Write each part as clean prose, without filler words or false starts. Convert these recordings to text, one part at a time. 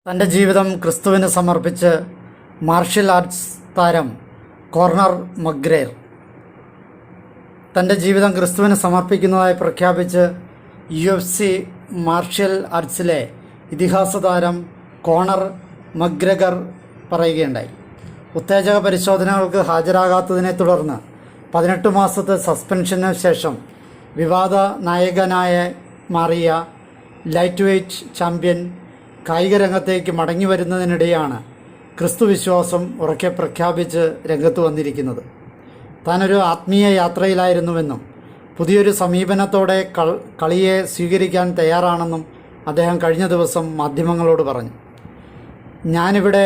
തൻ്റെ ജീവിതം ക്രിസ്തുവിന് സമർപ്പിച്ച് മാർഷ്യൽ ആർട്സ് താരം കോർണർ മക്ഗ്രെഗർ തൻ്റെ ജീവിതം ക്രിസ്തുവിന് സമർപ്പിക്കുന്നതായി പ്രഖ്യാപിച്ച് UFC മാർഷ്യൽ ആർട്സിലെ ഇതിഹാസ താരം കോർണർ മക്ഗ്രെഗർ പറയുകയുണ്ടായി. ഉത്തേജക പരിശോധനകൾക്ക് ഹാജരാകാത്തതിനെ തുടർന്ന് 18 മാസത്തെ സസ്പെൻഷന് ശേഷം വിവാദ നായകനായ മാറിയ ലൈറ്റ് വെയ്റ്റ് ചാമ്പ്യൻ കായിക രംഗത്തേക്ക് മടങ്ങി വരുന്നതിനിടെയാണ് ക്രിസ്തുവിശ്വാസം ഉറക്കെ പ്രഖ്യാപിച്ച് രംഗത്ത് വന്നിരിക്കുന്നത്. താനൊരു ആത്മീയ യാത്രയിലായിരുന്നുവെന്നും പുതിയൊരു സമീപനത്തോടെ കളിയെ സ്വീകരിക്കാൻ തയ്യാറാണെന്നും അദ്ദേഹം കഴിഞ്ഞ ദിവസം മാധ്യമങ്ങളോട് പറഞ്ഞു. ഞാനിവിടെ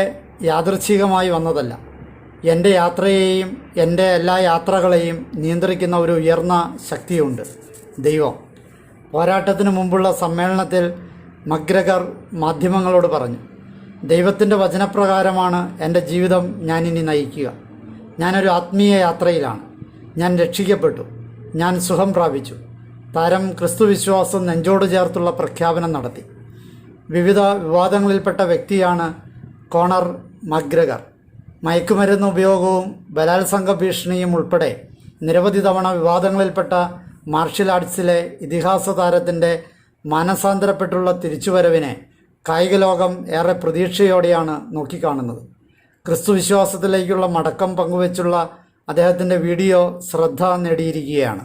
യാദൃച്ഛികമായി വന്നതല്ല. എൻ്റെ യാത്രയെയും എൻ്റെ എല്ലാ യാത്രകളെയും നിയന്ത്രിക്കുന്ന ഒരു ഉയർന്ന ശക്തിയുണ്ട്, ദൈവം. പോരാട്ടത്തിന് മുമ്പുള്ള സമ്മേളനത്തിൽ മക്ഗ്രെഗർ മാധ്യമങ്ങളോട് പറഞ്ഞു, ദൈവത്തിൻ്റെ വചനപ്രകാരമാണ് എൻ്റെ ജീവിതം ഞാനിനി നയിക്കുക. ഞാനൊരു ആത്മീയ യാത്രയിലാണ്. ഞാൻ രക്ഷിക്കപ്പെട്ടു. ഞാൻ സുഖം പ്രാപിച്ചു. താരം ക്രിസ്തുവിശ്വാസം നെഞ്ചോട് ചേർത്തുള്ള പ്രഖ്യാപനം നടത്തി. വിവിധ വിവാദങ്ങളിൽപ്പെട്ട വ്യക്തിയാണ് കോർണർ മക്ഗ്രെഗർ. മയക്കുമരുന്ന് ഉപയോഗവും ബലാത്സംഗ ഭീഷണിയും ഉൾപ്പെടെ നിരവധി തവണ വിവാദങ്ങളിൽപ്പെട്ട മാർഷ്യൽ ആർട്സിലെ ഇതിഹാസ താരത്തിൻ്റെ മാനസാന്തരപ്പെട്ടുള്ള തിരിച്ചുവരവിനെ കായിക ലോകം ഏറെ പ്രതീക്ഷയോടെയാണ് നോക്കിക്കാണുന്നത്. ക്രിസ്തുവിശ്വാസത്തിലേക്കുള്ള മടക്കം പങ്കുവച്ചുള്ള അദ്ദേഹത്തിൻ്റെ വീഡിയോ ശ്രദ്ധ നേടിയിരിക്കുകയാണ്.